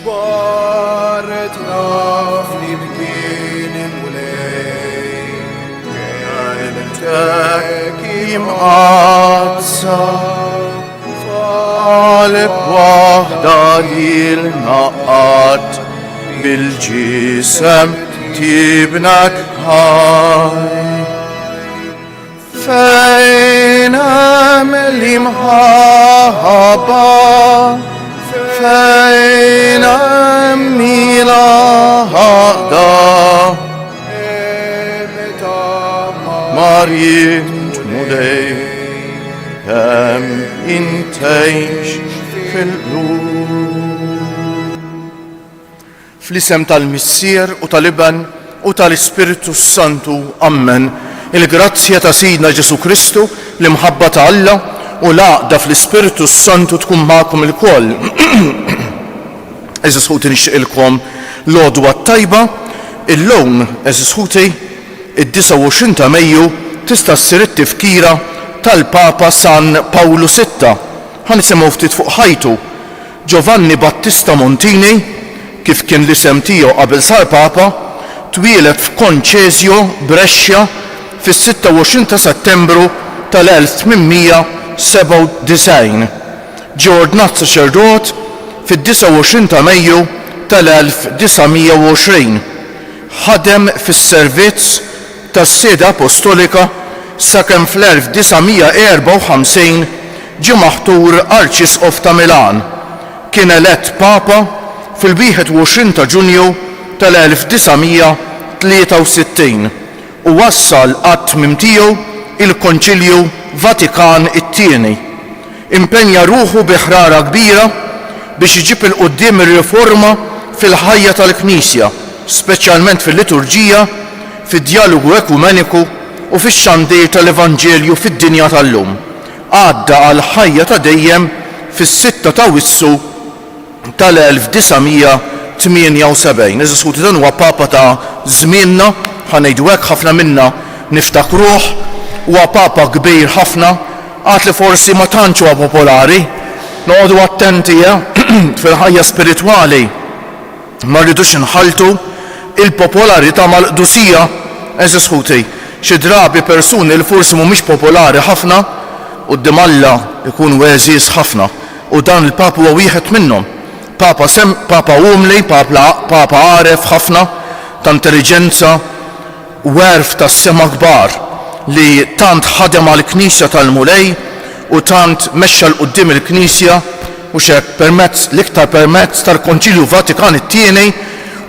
جبارتنا flimkien mulej kienet imqazza f'qalb waħda li l-naqqat bil-ġisem tibnak ħaj fejn hemm l-imħabba fejn hemm mila ħaqda Marjit mulej kemm intejx fil-qlub. Fl-isem tal-Missier u tal-Iben u tal-Ispiritu Santu, Amen. Il-grazzja ta' Sidna Ġesu Kristu, l-imħabba ta' Alla u l-għaqda fl-Ispiritu Santu tkun magħkom il-koll. Eżis ħuti nixtieqilkom l-għodwa tajba, illum eżis ħuti id-29 ta' Mejju tista' ssir it-tifkira tal-Papa San Pawlu VI. Ħanisimgħu ftit fuq ħajtu. Giovanni Battista Montini, kif kien l-isem tiegħu qabel sar Papa, twieled f'Konċeżjo Brescia fis-26 ta' Settembru tal-1897. Ġie ordnat saċerdot fid-29 ta' Mejju tal-1920. Ħadem fis-servizz tas-Sieda Apostolika sakemm fl-1954 ġie maħtur Arċisqof ta' Milan. Kien elett Papa fil-21 ta' Ġunju tal-1963 u wassal għat-tmiem tiegħu il-Konċilju Vatikan it-Tieni. Impenja ruħu bi ħrara kbira biex iġib il-qudiem ir-riforma fil-ħajja tal-Knisja, speċjalment fil-liturġija, fid-dialogu ekumeniku u fix-xandir tal-Evanġelju fid-dinja tal-lum. Għadda għal ħajja ta' dejjem fis-6 ta' Awwissu tal-1978. Eżiskuti dan huwa Papa ta' żmienna, ħanejdu hekk ħafna minna niftakruh, huwa Papa kbir ħafna, għad li forsi ma tantx huwa popolari, noqogħdu attenti fil-ħajja spiritwali ma rridux inħaltu il-popolarità mal-qdusija. Eżiskuti, xi drabi persuni li forsi mhumiex popolari ħafna quddiem Alla ikun weżiż ħafna u dan il-Papa huwa wieħed minnhom. Papa umli, Papa għaref ħafna ta' intelligenza u għerf ta' sema kbar li tant ħadem għal-Knisja tal-Mulej u tant mexxa l-qudiem il-Knisja u xek permezz l-iktar permezz tal-Konċilju Vatikan it-Tieni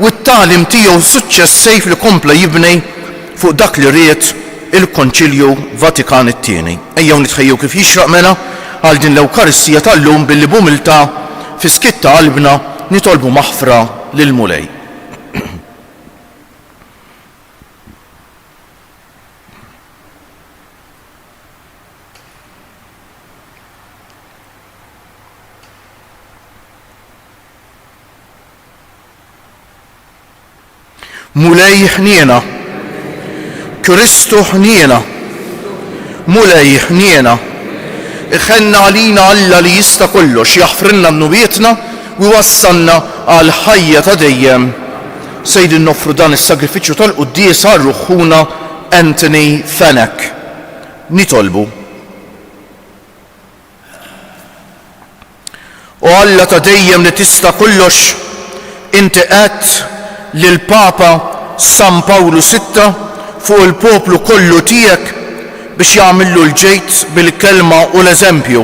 u t-tagħlim tiegħu suċċessejf li kompla jibni fuq dak li ried il-Konċilju Vatikan it-Tieni. Ejjew nitħejjew kif jixraq mela għal din l-Ewkaristija tal-lum billi b'umiltà fi skitta qalbna nitolbu maħfra lil Mulej. Mulej ħniena, Kristu ħniena, Mulej ħniena. Iħenna għalina Alla li jista' kollox jaħfrilna b'nubietna u wassalna għal ħajja ta' dejjem. Sejdin noffru dan is-sagrifiċċju tal-quddies għal ruħħuna Anthony Fenech. Nitolbu. U Alla ta' dejjem li tista' kollox, inti qed lil Papa San Pawlu VI fuq il-poplu kollu tiegħek biex jagħmillu l-ġejt bil-kelma u l-eżempju.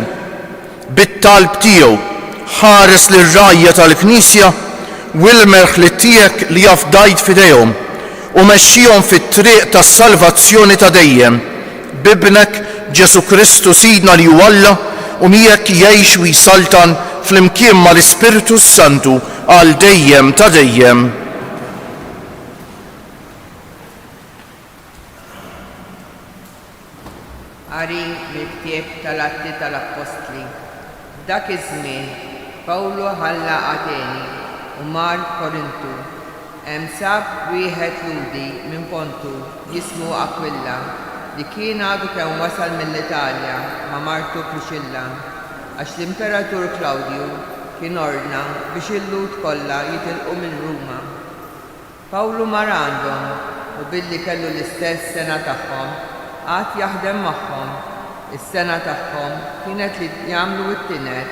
Bit-talb tiegħu ħares lir-rajja tal-Knisja u l-merħ li tiegħek li jafdajt f'idejhom u mexxihom fit-triq tas-salvazzjoni ta' dejjem. Bibnek Ġesu Kristu Sidna li hu Alla u miegħek jgħix u jsaltan flimkien mal-Ispiritu Santu għal dejjem ta' dejjem. Qari mill-ktieb tal-Atti tal-Apostli. Dak iż-żmien Pawlu ħalla Ateni u mar Korintu. Hemm sab wieħed Ludi minn Pontu jismu Akwilla li kien għadu kemm wasal mill-Italja ma' martu Priscilla għax l-Imperatur Klawdju kien ordna biex il-lut kollha jitilqu minn Ruma. Pawlu mar għandhom u billi kellu l-istess sena tagħhom għad jaħdem magħhom. Is-sena tagħhom kienet li jagħmlu t-tienet.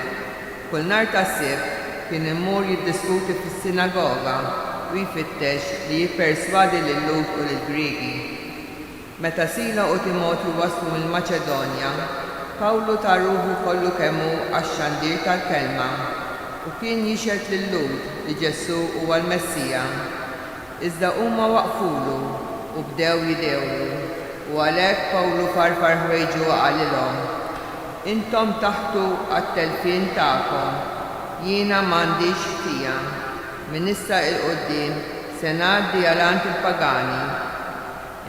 Kull nhar tas-sibt kien immur jiddiskuti fis-sinagoga u jfittex li jipperswadi lil-Lut u lill-Griegi. Meta Sila u Timotju waslu mill-Maċedonja, Pawlu ta' ruħu kollu kemmu għax-xandir tal-kelma u kien jixed lill-Lut li Ġesu huwa l-Messija. Iżda huma waqfulu u bdew jidewru u għalhekk Pawlu farfar ħwejġu u qalilhom: Intom taħtu għat-telfien tagħkom, jiena m'għandix ħtija. Min issa il-qudiem se ngħaddi għalant il-pagani.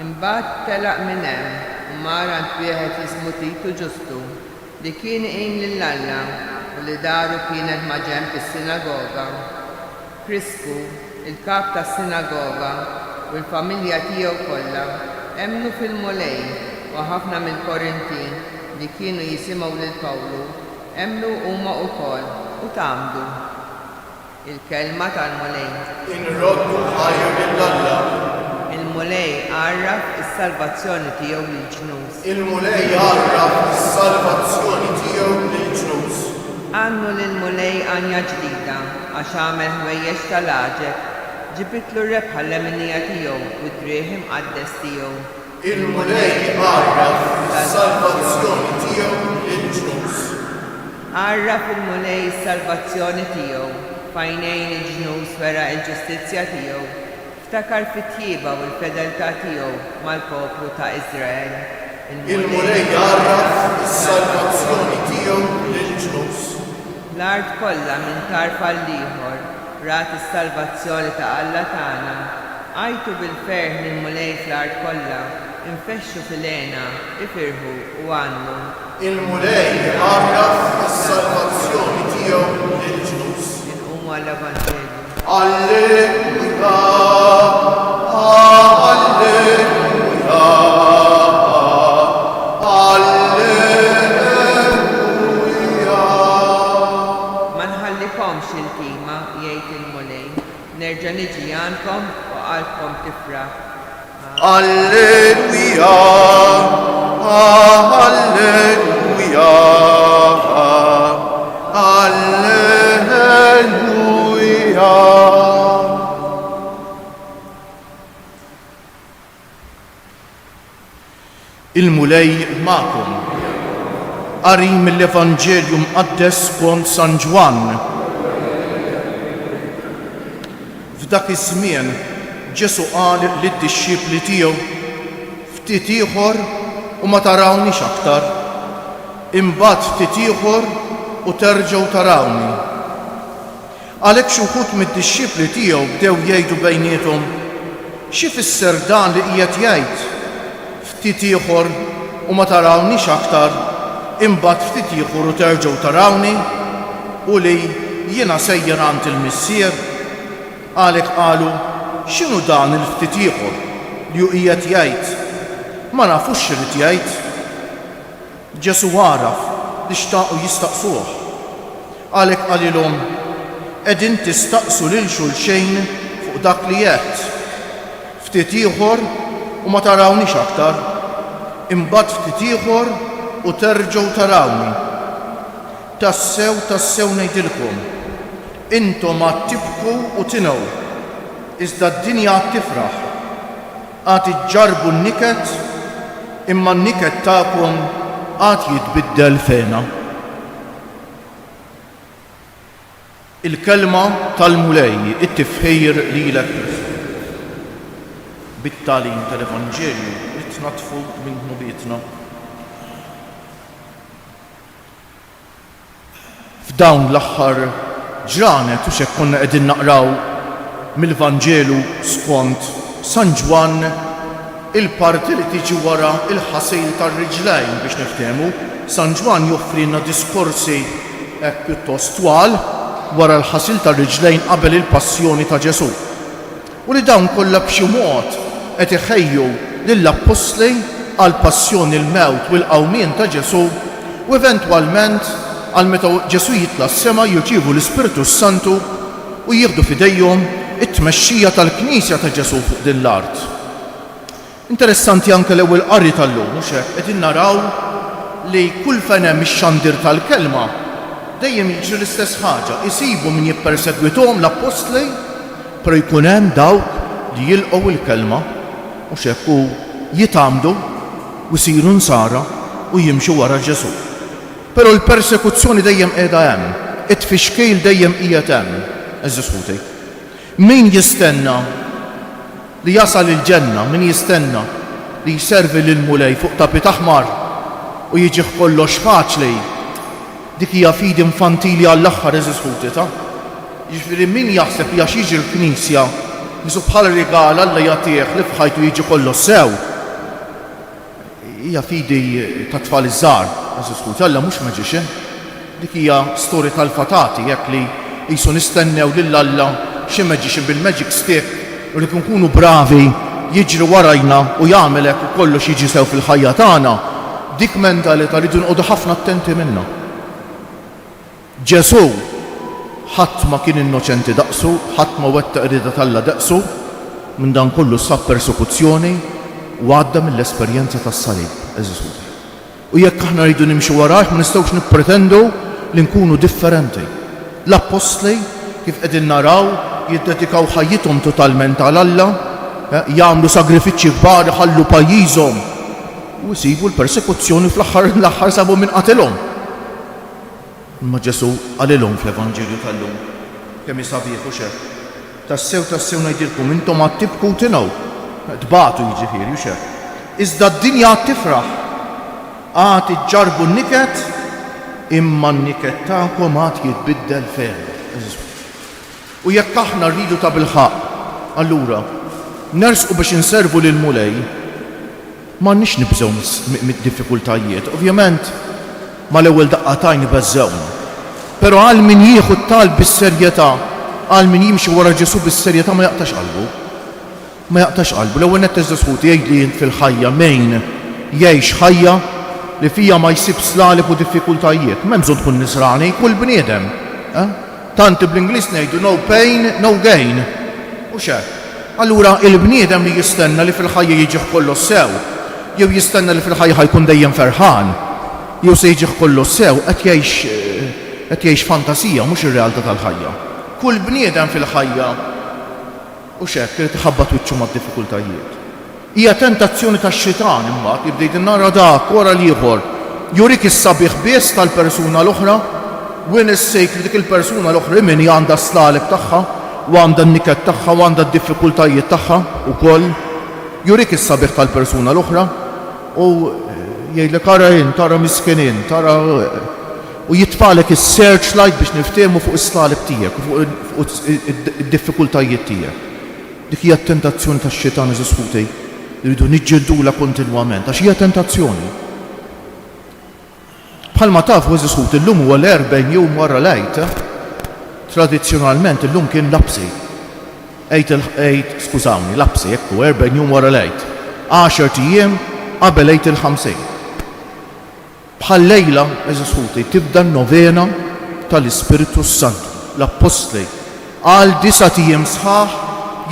Imbagħad telaq minn hemm u mar għand wieħed jismu Titu Ġustu li kien qim lill-Alla u li daru kienet ma' ġenb is-sinagoga. Prisku, il-kap tas-sinagoga u l-familja tiegħu kollha emmnu fil-mulej u ħafna mill-Korintin li kienu jisimgħu lil Pawlu emmnu huma wkoll u tagħmdu. Il-kelma tal-mulej. Inroddu ħajja lill-Alla. Il-mulej għarraf is-salvazzjoni tiegħu lill-ġnus. Il-mulej għarraf is-salvazzjoni tiegħu lill-ġnus. Għannu lill-mulej għanja ġdida għax għamel ħwejjeġ tal-għaġeb, ġibitlu rebħa l-leminija tiegħu u drieħ imqaddes tiegħu. Il-mulej għarraf is-salvazzjoni tiegħu lill-ġnus. Għarraf il-mulej is-salvazzjoni tiegħu f'għajnejn il-ġnus wera l-ġustizzja tiegħu. Ftakar fit-tjieba u l-fedeltà tiegħu mal-poplu ta' Iżrael. Il-mulej għarraf is-salvazzjoni tiegħu lill-ġnus. L-art kollha minn tarf għal ieħor rat is-salvazzjoni ta' Alla tagħna. Għajtu bil-ferħ lill-mulej fl-art kollha, infexxu fil-għena, ifirħu u għannu. Il-mulej għarraf is-salvazzjoni tiegħu lill-ġnus. Inqumu għall-Evanġelju. Alleluja, alleluja, alleluja. Ma nħallikomx il-tima jgħid il-mulej, nerġa' niġi għandkom u qalbkom tifraħ. Alleluja, alleluja, alleluja. Il-mulej ma'kom. Qari mill-Evanġelju mqaddes skont San Ġwan. F'dak iż-żmien Ġesu qal lid-dixxipli tiegħu: ftit ieħor u ma tarawniex aktar, imbagħad ftit ieħor u terġgħu tarawni. Għalhekk xi wħud mid-dixxipli tiegħu bdew jgħidu bejniethom: x'ifisser dan li qiegħed jgħid? Ftit ieħor u ma tarawniex aktar, imbagħad ftit ieħor u terġgħu tarawni, u li jiena sejjer għand il-missier. Għalhekk qalu: x'inhu dan il-ftit ieħor li hu qiegħed jgħid? Ma nafux x'irid jgħid. Ġesu għaraf li xtaqu jistaqsuh. Għalhekk qalilhom: qegħdin tistaqsu lil xulxejn fuq dak li qed. Ftit ieħor u ma tarawniex aktar, imbagħad ftit ieħor u terġgħu tarawni. Tassew ngħidilkom, intom għad tibku u tingħu, iżda d-dinja għad tifraħ. Għad iġġarbu n-niket, imma n-niket tagħkom għad jitbiddel fena. Il-kelma tal-mulej, it-tifħir lilek. Bit-tagħlim tal-Evanġelju li tnatfu minn ħnubietna. F'dawn l-aħħar ġranet u x'hekk konna qegħdin naqraw mill-Vanġelu skont San Ġwan, il-parti li tiġi wara il-ħasil tar-riġlejn biex niftehmu. San Ġwan joffrilna diskorsi hekk pjuttost twal wara l-ħasil tar-riġlejn qabel il-passjoni ta' Ġesu. U li dawn kollha b'xi mod qed iħejju lill-Apostli għall passjoni, il-mewt u l-qawmien ta' Ġesu u eventwalment għal meta Ġesu jitla s-sema jirċievu l-Ispiritu Santu u jieħdu f'idejhom it-tmexxija tal-Knisja ta' Ġesu fuq din l-art. Interessanti anke l-ewwel qari tal-lum mhux hekk qegħdin naraw li kull fejn hemm ix-xandir tal-kelma dejjem jiġri l-istess ħaġa, isibu min jippersegwituhom l-apostli però jkun hemm dawk li jilqgħu l-kelma mhux hekk u jitgħamdu u jsiru nsara u jimxu wara Ġesu. Però l-persekuzzjoni dejjem qiegħda hemm, it-tfixkil dejjem qiegħed hemm. Eżiskuti. Min jistenna li jasal il-ġenna, min jistenna li jservi lil mulej fuq tapit aħmar u jiġi kollox faċli, dik hija fidi infantili għall-aħħar eżiskuti ta'. Jiġifieri min jaħseb li għax jiġi l-Knisja nisu bħal rigal Alla jagħtih li f'ħajtu jiġi kollox sew. Hija fidi ta' tfal iż-żgħar, eżiskuti, Alla mhux maġixin. Dik hija storja tal-fatati jekk li jisu nistennew lil Alla xi maġixin bil-magic stick u li nkunu bravi jiġri warajna u jagħmel hekk u kollox jiġi sew fil-ħajja tagħna. Dik mentalità li nqogħdu ħafna attenti minnha. Ġesu ħadd ma kien innoċenti daqsu, ħadd ma wettaq rieda tal-Alla daqsu, minn dan kollu sab persekuzzjoni u għadda mill-esperjenza tas-salib. U jekk aħna rridu nimxu warah ma nistgħux nippretendu li nkunu differenti. L-apostli kif qegħdin naraw jiddedikaw ħajjithom totalment għal Alla, jagħmlu sagrifiċċji kbar, ħallu pajjiżhom u jsibu l-persekuzzjoni fl-aħħar sabu minn qatilhom. Imma Ġesu għalilhom fl-Evanġelju tal-lum kemm isabiħu xek. Tassew ngħidilkom intom għad tibku tingħu, tbagħtu jiġifieri u xek. Iżda d-dinja għad tifraħ, għad iġġarbu n-niket imma n-niket tagħkom għad jitbiddel fejn. U jekk aħna rridu ta' bil-ħaq, allura nersqu biex inservu lil mulej m'għandniex nibżgħu mid-diffikultajiet. Ovvjament mal-ewwel daqqatajn ibeżżewna. Però għal min jieħu t-talb bis-serjetà, għal min jimxi wara Ġesu bis-serjetà ma jaqtax qalbu. Ma jaqtax qalbu. L-ewwel nett eżiskuti jgħidli fil-ħajja min jgħix ħajja li fija ma jsib slalib u diffikultajiet. M'hemm bżonn tkun nisrani, kull bniedem. Tant bl-Ingliż ngħidu no pain, no gain. U x'hekk. Allura il-bniedem li jistenna li fil-ħajja jiġi kollox sew, jew jistenna li fil-ħajja ħajkun dejjem ferħan, jew se jiġi kollox sew qed jgħix fantasija mhux ir-realtà tal-ħajja. Kull bniedem fil-ħajja u x'hekk irid iħabbat wiċċu mad-diffikultajiet. Hija tentazzjoni tax-xitan imbagħad li bdejt nara dak wara l-ieħor jurik is-sabiħ biss tal-persuna l-oħra u nissejk li dik il-persuna l-oħra min għandha s-slalib tagħha u għandha n-niket tagħha u għandha d-diffikultajiet tagħha wkoll jurik is-sabiħ tal-persuna l-oħra u jgħidlek ara tara miskinin, tara u jitfalek is-searchlight biex niftehmu fuq is-slalib tiegħek u fuq id-diffikultajiet tiegħek. Dik hija t-tentazzjoni tax-xitan eżiskuti rridu niġġeldula kontinwament għax hija tentazzjoni. Bħalma tafu eżiskuti llum huwa l-40 jum wara l-Għid, tradizzjonalment illum kien labsi. Skużawni, labsi jekk hu 40 jum wara l-Għid. 10 ijiem qabel Għid il-50. Bħal lejla eżiskuti tibda n-novena tal-Ispiritu Santu. L-Apostli għal 9 ijiem sħaħ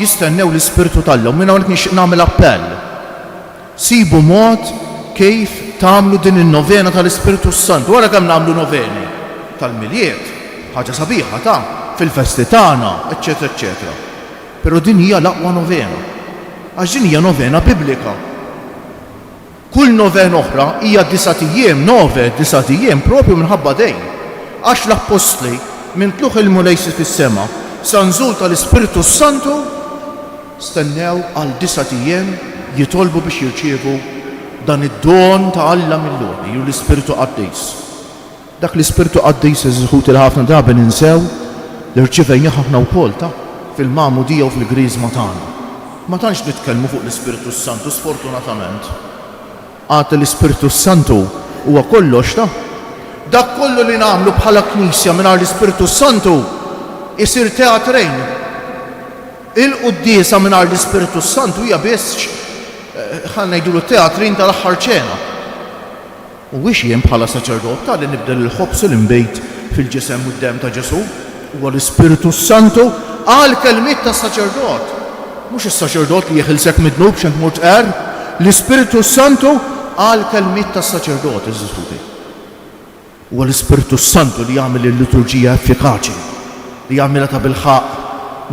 jistennew l-Ispiritu tal-Alla u minn hawnhekk nixtieq nagħmel appell. Sibu mod kif tagħmlu din in-novena tal-Ispiritu Santu. Wara kemm nagħmlu noveni tal-miljiet, ħaġa sabiħa ta' fil-festi tagħna, eċċetera, eċċetera. Però din hija l-aqwa novena. Għax din hija novena biblika. Kull novena oħra hija 9 ijiem, 9 ijiem propju minħabba dejn. Għax l-Apostli minn tluħ il-mulejsi fis-sema sa nżul tal-Ispiritu Santu stennew għal 9 ijiem jitolbu biex jirċievu dan id-don ta' Alla mill-lumi, ju l-Ispiritu Qaddis. Dak l-Ispiritu Qaddis eżiskuti li ħafna drabi ninsew li rċivejna ħafna wkoll ta' fil-Magħmudija u fil-Griżma tagħna. Ma tantx nitkellmu fuq l-Ispiritu Santu sfortunatament. Għad l-Ispiritu Santu huwa kollox ta' dak kollu li nagħmlu bħala Knisja mingħajr l-Ispiritu Santu isir teatrejn. Il-quddiesa mingħajr l-Ispiritu Santu hija biss ħan ngħidulu teatrin tal-aħħar ċena. U wix jien bħala saċerdot tal-li nibdel il-ħobs u l-imbejt fil-ġisem u d-dem ta' Ġesu huwa l-Ispiritu Santu għal kelmiet ta' saċerdot. Mhux is-saċerdot li jeħilsek mid-dnub x'int mur tqer, l-Ispiritu Santu għal kelmiet ta' saċerdot iż-żiżuti. Huwa l-Ispiritu Santu li jagħmel il-liturġija effikaċi, li jagħmilha ta' bil-ħaq.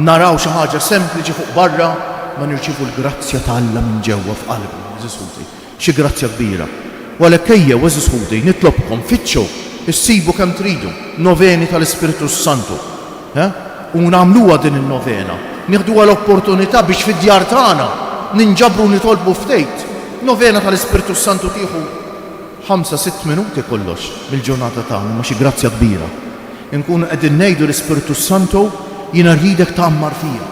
Naraw xi ħaġa sempliċi fuq barra ma nirċievu l-grazzja ta' Alla minn ġewwa f'qalbna, iż-żiżuti. Xi grazzja kbira. Walek ejjew iż-żiżuti nitlobkom fitxu issibu kemm tridu noveni tal-Ispiritu Santu. U nagħmluha din in-novena. Nieħduha l-opportunità biex fid-djar tagħna ninġabru nitolbu ftejt. Novena tal-Ispiritu Santu tieħu 5-6 minuti kollox mill-ġurnata tagħna ma xi grazzja kbira. Inkunu qegħdin ngħidu l-Ispiritu Santu jiena rridek tagħmmar fija.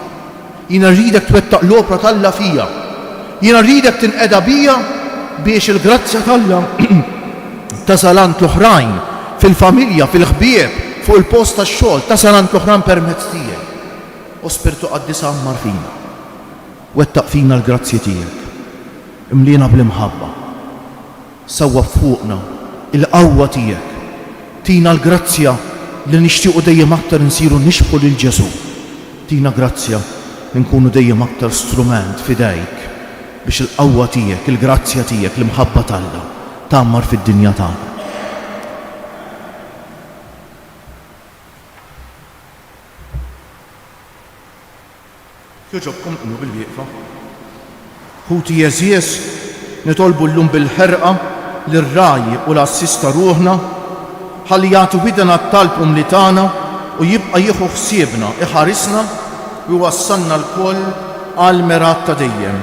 Jiena rridek twettaq l-opra tal-Alla fija. Jiena rridek tinqeda bija biex il-grazzja tal-Alla tasalant l-oħrajn fil-familja, fil-ħbieb, fuq il-post tax-xogħol, tasalant l-oħrajn permezz tiegħek. U Spiritu Qaddis ammar fina. Wettaq fina l-grazzja tiegħek. Imlina bl-imħabba. Sawwa fuqna il-qawwa tiegħek. Tina l-grazzja li nixtiequ dejjem aktar insiru nixbħu lil Ġesu. Tina grazzja li nkunu dejjem aktar strument fidejk biex il-qawwa tiegħek, il-grazzja tiegħek, l-imħabba tagħna tagħmmar fid-dinja tagħna. Joġobkom qnu bil-wieqfa. Ħuti Jeżies nitolbu llum bil-ħerqa lir-rajji u l-assista ruħna ħalli jagħtu widna t-talbhom li tagħna u jibqa' jieħu ħsiebna, iħarisna u wassalna l-koll għal merat ta' dejjem.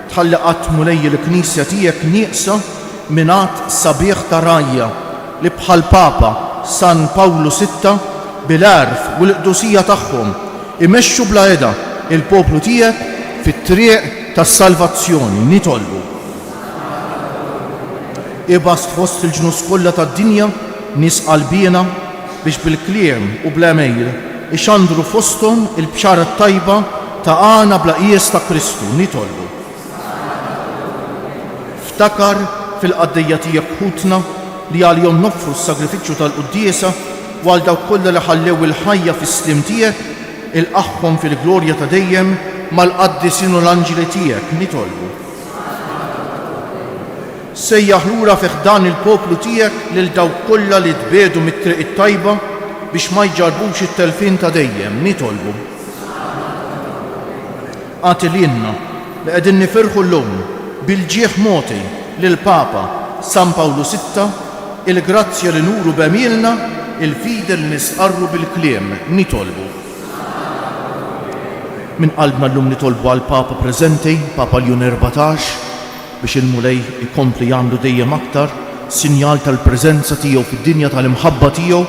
Tħalli qatt mulej il-Knisja tiegħek nieqsa mingħat sabiħ ta' rajja li bħal Papa San Pawlu VI bil-għarf u l-qdusija tagħhom imexxu bla eda il-poplu tiegħek fit-triq tas-salvazzjoni nitolbu. Ibast fost il-ġnus kollha tad-dinja nies qalbina biex bil-kliem u bl-emejl ixandru fosthom il-bxara tajba ta' għana bla qies ta' Kristu nitolbu. Ftakar fil-qaddejja tiegħek ħutna li għalihom noffru s-sagrifiċċju tal-quddiesa u għal dawk kollha li ħallew il-ħajja fis-slim tiegħek il-qaħħom fil-glorja ta' dejjem mal-qaddisin u l-anġili tiegħek nitolbu. Sejjaħ lura fih dan il-poplu tiegħek lil dawk kollha li tbiedu mit-triq it-tajba biex ma jġarbux it-telfin ta' dejjem nitolbu. Għati lilna li qegħdin nifirħu llum bil-ġieħ moti lil Papa San Pawlu VI il-grazzja li nuru b'emilna il-fida li nisqarru bil-kliem nitolbu. Min qalbna llum nitolbu għal Papa preżenti, Papa Leon 14, biex il-mulej ikompli jagħmlu dejjem aktar sinjal tal-preżenza tiegħu fid-dinja tal-imħabba tiegħu,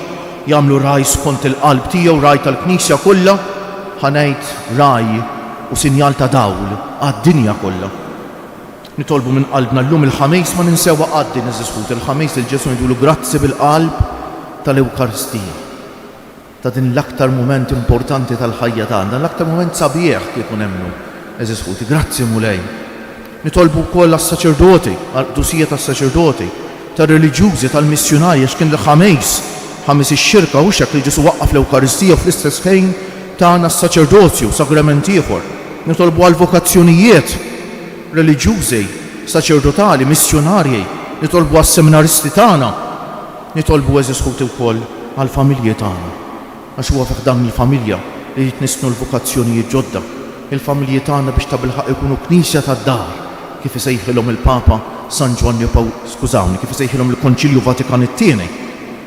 jagħmlu raj skont il-qalb tiegħu, raj tal-Knisja kollha, ħanejt raj u sinjal ta' dawl għad-dinja kollha. Nitolbu minn qalbna llum il-ħamejs ma ninsewwa għaddi niżisfut il-ħamejs il-Ġesu ngħidulu grazzi bil-qalb tal-Ewkaristija. Ta' din l-aktar moment importanti tal-ħajja tagħna, l-aktar moment sabiħ kif nemnu. Eżisfuti, grazzi mulej. Nitolbu wkoll għas-saċerdoti, għal-qdusija tas-saċerdoti, tar-reliġjużi, tal-missjonarji x'kien il-ħamejs, ħames ix-xirka u xek li Ġesu waqqaf l-Ewkaristija fl-istess ħin tagħna s-saċerdozju, sagrament ieħor. Nitolbu għal-vokazzjonijiet reliġjużi, saċerdotali, missjonarji, nitolbu għas-seminaristi tagħna, nitolbu eżisfuti wkoll għall-familji tagħna. Għax huwa fih dan il-familja li jitnisnu l-vokazzjonijiet ġodda. Il-familji tagħna biex ta' bilħaq ikunu knisja tad-dar, kif isejħilhom il-Papa San Giovanni skużawni, kif isejħilhom il-Konċilju Vatikan it-tieni.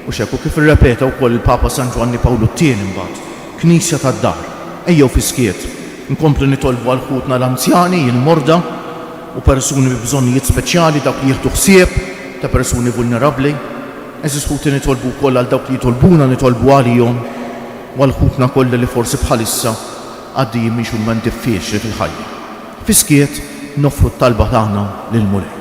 U xekku kif irrepeta wkoll il-Papa San Giovanni Pawlu t-tieni mbagħad, knisja tad-dar. Ejjew fiskiet, nkomplu nitolbu għal ħutna l-anzjani, il-morda u persuni bi bżonnijiet speċjali dawk li jieħdu ħsieb ta' persuni vulnerabbli. Eżis ħuti nitolbu wkoll għal dawk li jitolbuna nitolbu għalihom u għal-ħutna kollha li forsi bħalissa għaddijin minn xulman diffiċli fil-ħajja. Fiskiet noffru t-talba tagħna lill-mulej.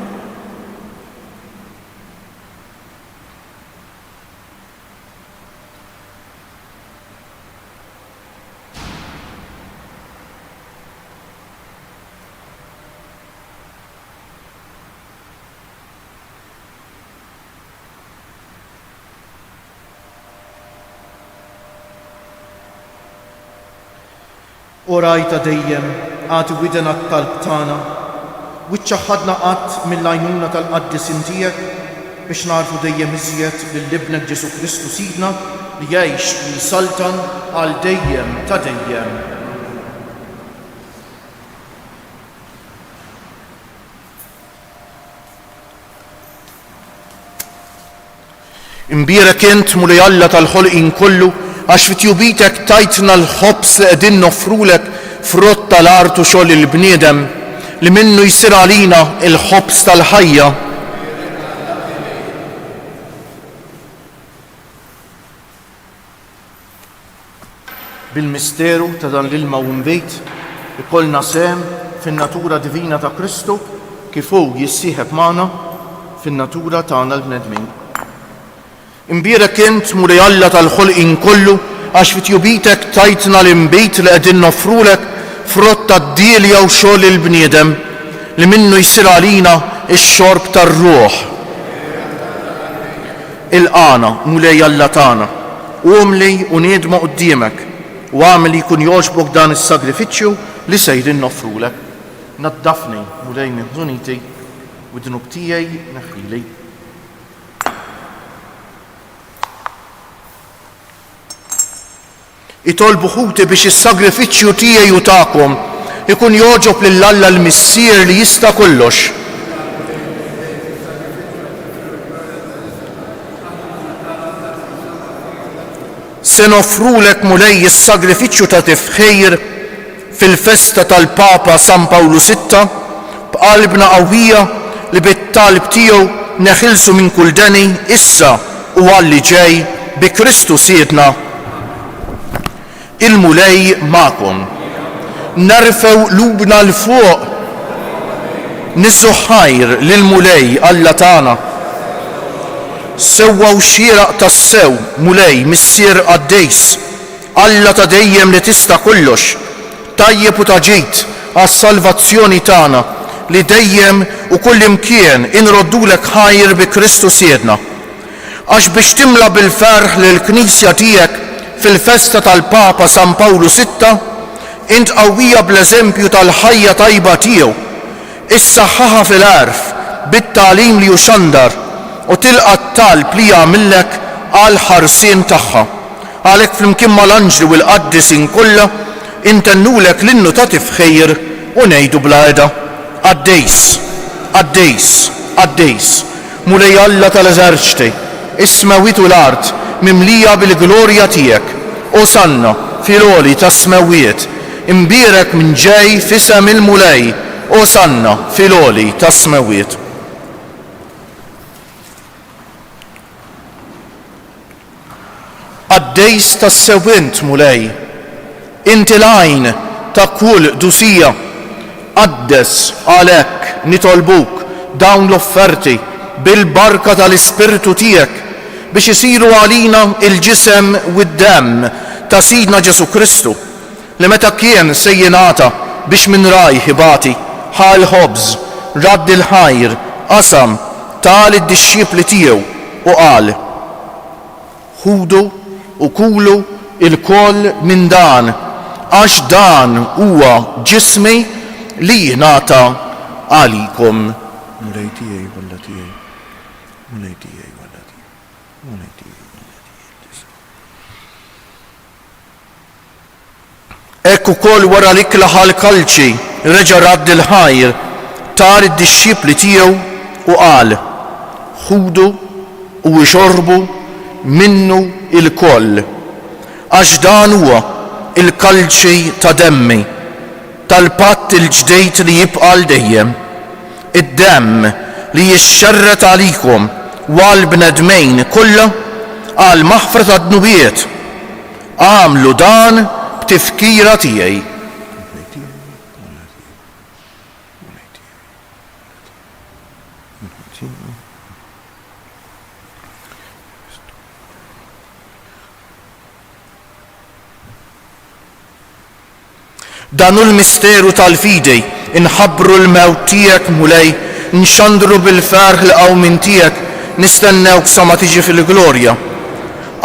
U rajta dejjem għati widena t-talb tagħna wiċċaħħadna qatt mill-għajnuna tal-qaddisin tiegħek biex narfu dejjem iżjed lill-ibnek Ġesu Kristu Sidna li jgħix li saltan għal dejjem ta' dejjem. Imbierek int mulej Alla tal-ħolqien kollu għax fit-tjubitek tajtna l-ħobs li qegħdin noffrulek frott tal-artu xogħol il-bniedem li minnu jsir għalina il-ħobs tal-ħajja. Bil-misteru ta' dan l-ilma u mbejt ikollna sem fin-natura divina ta' Kristu kif hu jissieħeb magħna fin-natura tagħna l-bnedmin. Imbierek int mulej Alla tal-ħolqien kollu għax fit-tjubitek tajtna l-imbejt li qegħdin noffrulek frott tad-dielja u xogħol il-bniedem li minnu jsir għalina x-xorb tar-ruħ. Il-qana mulej Alla tagħna umli u niedma quddiemek u għamel li jkun jogħġbok dan is-sagrifiċċju li sejrin noffrulek. Naddafni mulej minn ħżuniti u d-dnub tiegħi neħħili. Itolbu ħuti biex is-sagrifiċċju tiegħi u tagħkom ikun jogħġob lil Alla l-Missier li jista' kollox. Se noffrulek mulej is-sagrifiċċju ta' tifħir fil-festa tal-Papa San Pawlu VI b'qalbna qawwija li bit-talb tiegħu neħilsu minn kull deni issa u għalli ġej bi Kristu Siedna. Il-mulej ma'kom. Narfew lubna l-fuq. Nizzu ħajr lil-mulej Alla tagħna. Sewwaw xieraq tas-sew mulej missier għaddejs. Alla ta' dejjem li tista' kollox. Tajjeb u ta' ġid għas-salvazzjoni tagħna li dejjem u kull imkien inroddulek ħajr bi Kristu Siedna. Għax biex timla bil-ferħ lill-Knisja tiegħek fil-festa tal-Papa San Pawlu VI, int qawwija bl-eżempju tal-ħajja tajba tiegħu, issaħħaħa fil-għarf bit-tagħlim li juxandar u tilqa' t-talb li jagħmillek għal ħarsien tagħha. Għalhekk flimkien mal-anġli u l-qaddisin kollha intennulek l-innu ta' tifħir u ngħidu bla qiegħda: Għaddejs, għaddejs, għaddejs, mulej Alla tal-eżerċti, is-smawiet u l-art mimlija bil-glorja tiegħek, Osanna fil-għoli tas-smawiet, imbierek minn ġej f'isem il-mulej, Osanna fil-għoli tas-smawiet. Għaddejs tas-sewwint mulej, inti l-għajn ta' kull dusija, għaddes għalhekk nitolbuk dawn l-offerti bil-barka tal-Ispirtu tiegħek biex isiru għalina il-ġisem u d-demm ta' Sidna Ġesu Kristu li meta kien se jingħata biex minn rajh ibati ħal ħobż, radd il-ħajr, qasam tal id-dixxiepli tiegħu u qal: ħudu u kulu il-koll minn dan għax dan huwa ġismi li jingħata għalikom. Mulej tiegħi walla tiegħi, mulej tiegħi. Ekk ukoll wara li klaħal kalċi reġa' radd il-ħajr tar id-dixxiepli tiegħu u qal: ħudu u xorbu minnu il-koll għax dan huwa il-kalċi ta' demmi tal-patt il-ġdejt li jibqa' dejjem, id-demm li jixxerret għalikom u għall-bnedmejn kollha għal maħfra tad-dnubiet. Għamlu dan b'tifkira tiegħi. Danu l-misteru tal-fidej inħabbru l-mewt tiegħek mulej, nxandru bil-ferħ l-qawmin tiegħek, nistennewk sa ma tiġi fil-glorja.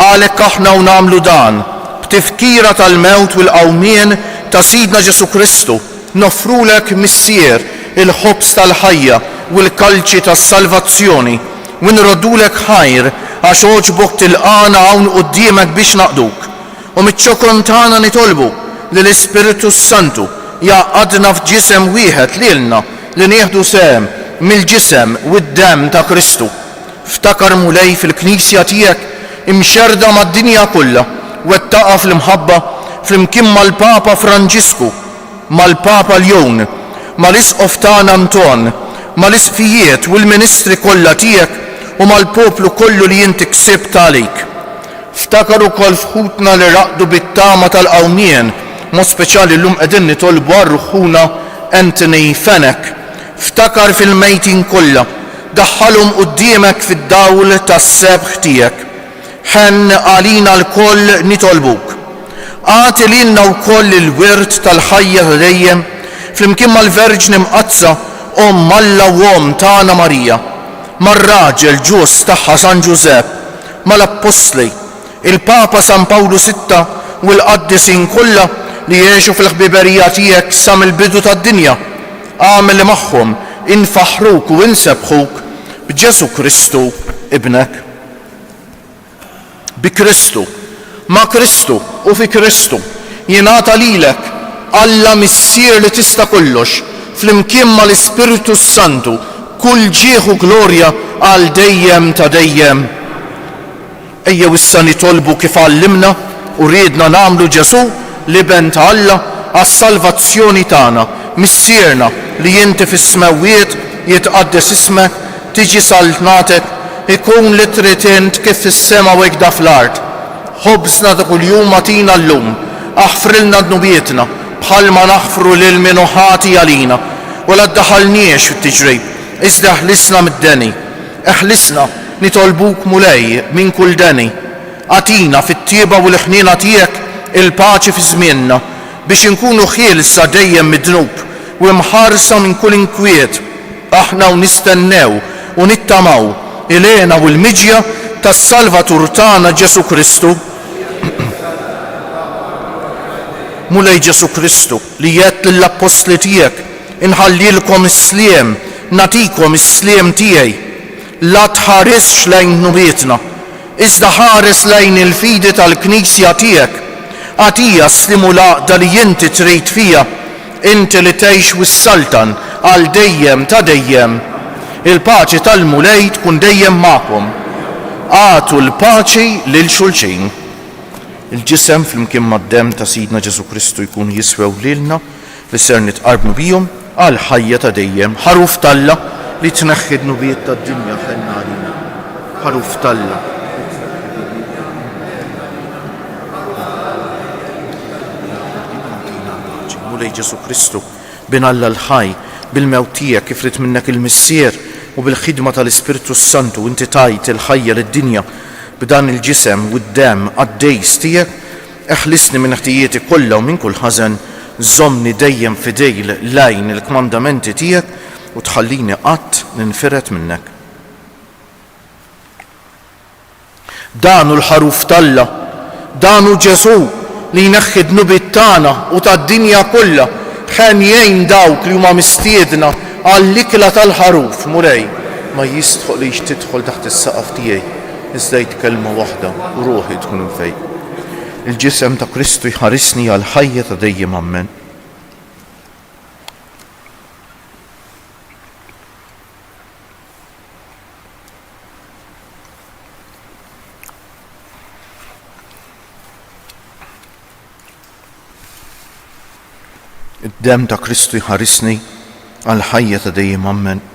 Għalhekk aħna u nagħmlu dan b'tifkira tal-mewt u l-qawmien ta' Sidna Ġesu Kristu, nofrulek missier il-ħobs tal-ħajja u l-kalċi tas-salvazzjoni u nroddulek ħajr għax oġbok tilqana hawn quddiemek biex naqduk. U miċ-ċokron tagħna nitolbu li l-Ispiritu Santu jaqadna f'ġisem wieħed lilna li nieħdu sehem mill-ġisem u d-demm ta' Kristu. Ftakar mulej fil-Knisja tiegħek imxerda mad-dinja kollha wettaqa fl-imħabba flimkien mal-Papa Franġisku, mal-Papa Ljon, mal-Isqof tagħna Anton, mal-Isqfijiet u l-Ministri kollha tiegħek u mal-poplu kollu li inti ksibt għalik. Ftakar ukoll fħutna li raqdu bit-tama tal-qawmien, mod speċjali llum qegħdin nitolbu għar-ruħuna Anthony Fenech. Ftakar fil-mejtin kollha, daħħalhom quddiemek fid-dawl tas-sebħ tiegħek. Ħenn għalina l-koll nitolbuk. Għati lilna wkoll il-wirt tal-ħajja ta' dejjem flimkien mal-Verġni Mqazza Alla u tagħna Marija, mar-raġel ġus tagħha San Ġusepp, mal-Apostli, il-Papa San Pawlu VI u l-qaddisin kollha li jgħixu fil-ħbiberija tiegħek sa mill-bidu tad-dinja. Għamel li magħhom infaħruk u insebħuk b'Ġesu Kristu ibnek. Bi Kristu, ma' Kristu u fi Kristu jingħata lilek Alla missier li tista' kollox flimkien mal-Ispiritu Santu kull ġieħ u glorja għal dejjem ta' dejjem. Ejjew issa nitolbu kif għallimna u riedna nagħmlu Ġesu li ben ta' Alla għas-salvazzjoni tagħna, missierna li inti fis-smewwiet jitqaddes ismek, tiġi saltnatek, ikun li trid int kif fis-sema u hekk fl-art. Ħobżna ta' kuljum atina llum, aħfrilna dnubietna bħalma naħfru lil min ħati għalina, u la ddaħħalniex fit-tiġrib, iżda ħlisna mid-deni. Eħlisna nitolbuk mulej minn kull deni. Atina fit-tieba u l-ħniena tiegħek il-paċi fi żmienna biex inkunu ħielsa dejjem mid-dnub u mħarsa minn kull inkwiet. Aħna u nistennew u nittamaw il-għena u l-miġja tas-Salvatur tagħna Ġesu Kristu. Mulej Ġesu Kristu li jgħid lill-Apostli tiegħek inħallilkom is-sliem, natikom is-sliem tiegħi. La tħaresx lejn nubietna, iżda ħares lejn il-fidi tal-Knisja tiegħek. Għatija slimu laqda li inti trid fija, inti li tgħix wis-saltan għal dejjem ta' dejjem. Il-paċi tal-mulej tkun dejjem magħkom. Għatu l-paċi lil xulxin. Il-ġisem flimkien mad-demm ta' Sidna Ġesu Kristu jkun jiswew lilna li ser nitqarbnu bihom għal ħajja ta' dejjem. Ħaruf talla li tneħħi d-nubiet tad-dinja ħenna għalina. Ħaruf talla. Mulej Ġesu Kristu bin Alla l-ħaj bil-mewt tiegħek kif rid minnek il-missier u bil-ħidma tal-Ispiritu Santu inti tajt il-ħajja lid-dinja b'dan il-ġisem u d-demm għad-dejs tiegħek. Eħlisni minn ħtijieti kollha u minn kull ħażen, żommni dejjem fidejl lejn il-kmandamenti tiegħek u tħallini qatt ninfiret minnek. Danu l-ħaruf talla, danu Ġesu li jneħħi d-nubiet tagħna u tad-dinja kollha ħen jgħin dawk li huma mistiedna għall-ikla tal-ħaruf. Mulej ma jistħoqlix tidħol taħt is-saqaf tiegħi iżda kelma waħda u ruħi tkun infejq. Il-ġisem ta' Kristu jħarisni għal ħajja ta' dejjem ammen. Id-demm ta' Kristu jħarisni għal ħajja ta' dejjem ammen.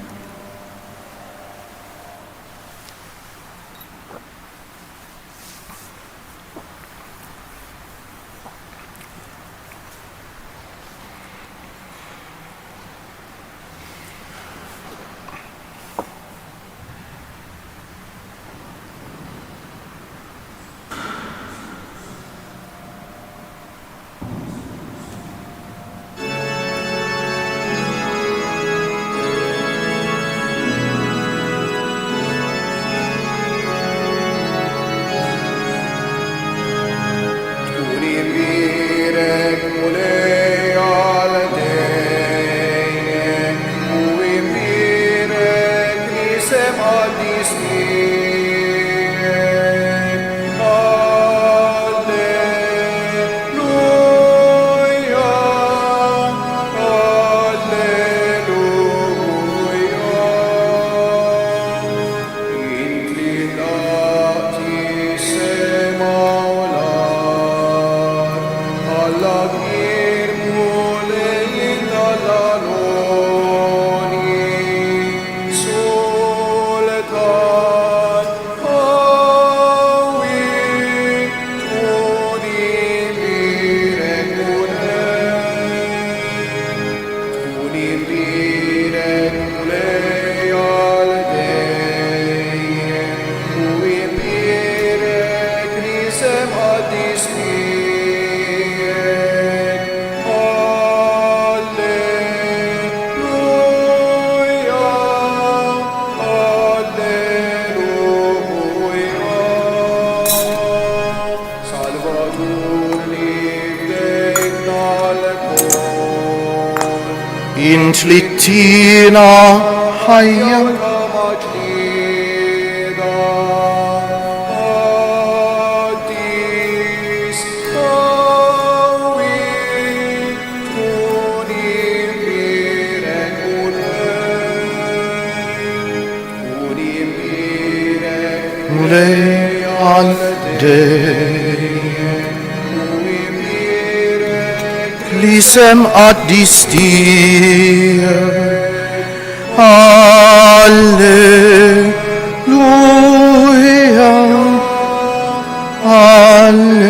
int li tina ħajja mulej għal-dej li sem għaddistija Alleluja Alleluja.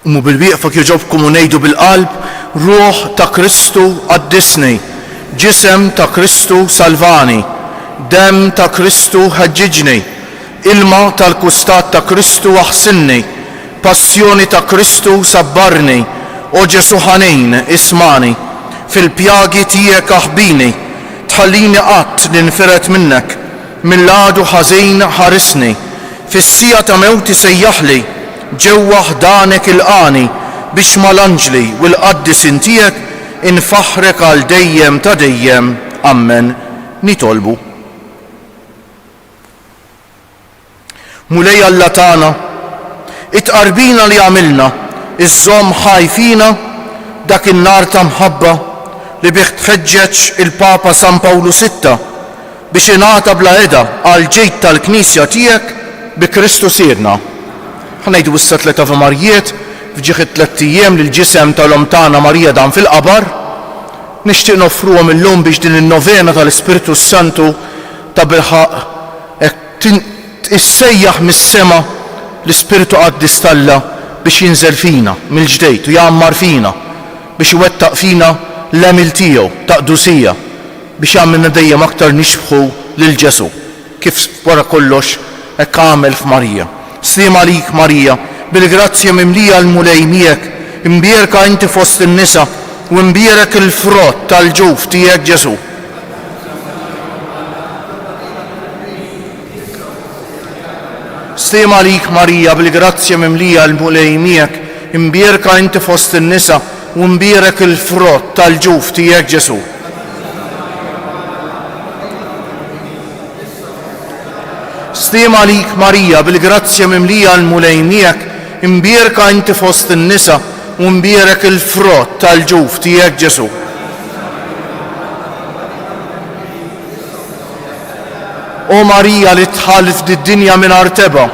Umu bil-wieqfa kieġobkom u ngħidu bil-qalb ruħ ta' Kristu qaddisni, ġisem ta' Kristu salvani, dem ta' Kristu ħaġġiġni, ilma tal-kustat ta' Kristu aħsinni, passjoni ta' Kristu sabbarni, o Ġesu ħanejn ismani, fil-pjagi tiegħek aħbini, tħallini qatt ninfiret minnek, mill-għadu ħażin ħarisni, fis-sija ta' mewti sejjaħli, ġewwa ħdanek il-qani, biex mal-anġli u l-qaddisin tiegħek infaħrek għal dejjem ta' dejjem. Amen. Nitolbu. Mulej Alla tagħna, it-qarbina li għamilna, iż-żomm ħajfina dak in-nar ta' mħabba li bih tħeġġeġ il-Papa San Pawlu VI biex ingħata bla eda għal ġejt tal-Knisja tiegħek bi Kristu sirna. Ħnejdu issa tliet Ave Marjiet fġieħ it-tliet ijiem lil ġisem tal-om tagħna Marija dan fil-qabar. Nixtieq nofruhom illum biex din in-novena tal-Ispiritu Santu ta' bilħaq issejjaħ mis-sema l-Ispiritu Qaddis Alla biex jinżel fina mill-ġdejt u jgħammar fina biex iwettaq fina l-emil tiegħu ta' qdusija biex jagħmilna dejjem aktar nixbħu lil Ġesu kif wara kollox hekk għamel f'Marija. Slim għalik Marija, bil-grazzja mimlija l-mulej miegħek, imbierka inti fost in-nisa u imbierek il-frott tal-ġuf tiegħek Ġesu. Slim għalik Marija, bil-grazzja mimlija l-mulej miegħek, imbierka inti fost in-nisa u imbierek il-frott tal-ġuf tiegħek Ġesu. Slim għalik Marija, bil-grazzja mimlija l-mulej miegħek, imbierka inti fost in-nisa u imbierek il-frott tal-ġuf tiegħek Ġesu. O Marija li tħallif did-dinja mingħajr teba,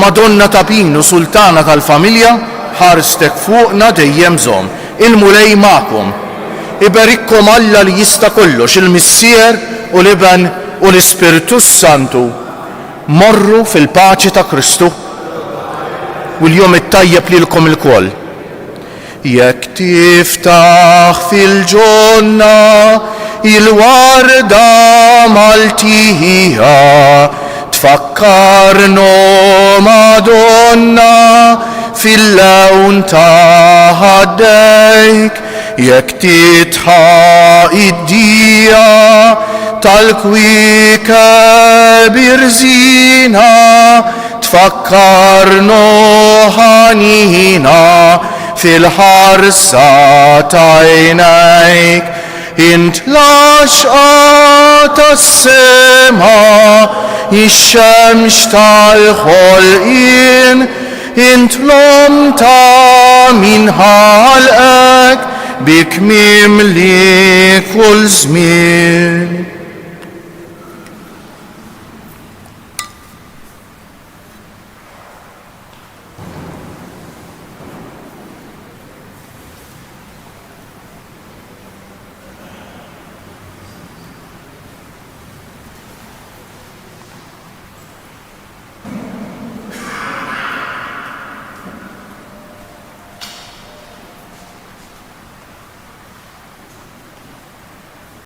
Madonna ta' Pinu, sultana tal-familja, ħarstek fuqna dejjem żomm. Il-mulej magħkom. Iberikkom Alla li jista' kollox, il-Missier u l-Iben u l-Ispiritu Santu. Morru fil-paċi ta' Kristu u l-jum it-tajjeb lilkom il-koll. Jekk tiftaħ fil-ġonna il-warda maltija, tfakkarno Madonna fil-lawn ta' ħaddejk, jekk titħa id-dija tal-kwika birzina, tfakkarno ħanina fil-ħarsa tajnejk, int laxqa tas-sema, ix-xemx tal-ħolqien, int l-om ta' min ħalqek, bik mimli kull żmien.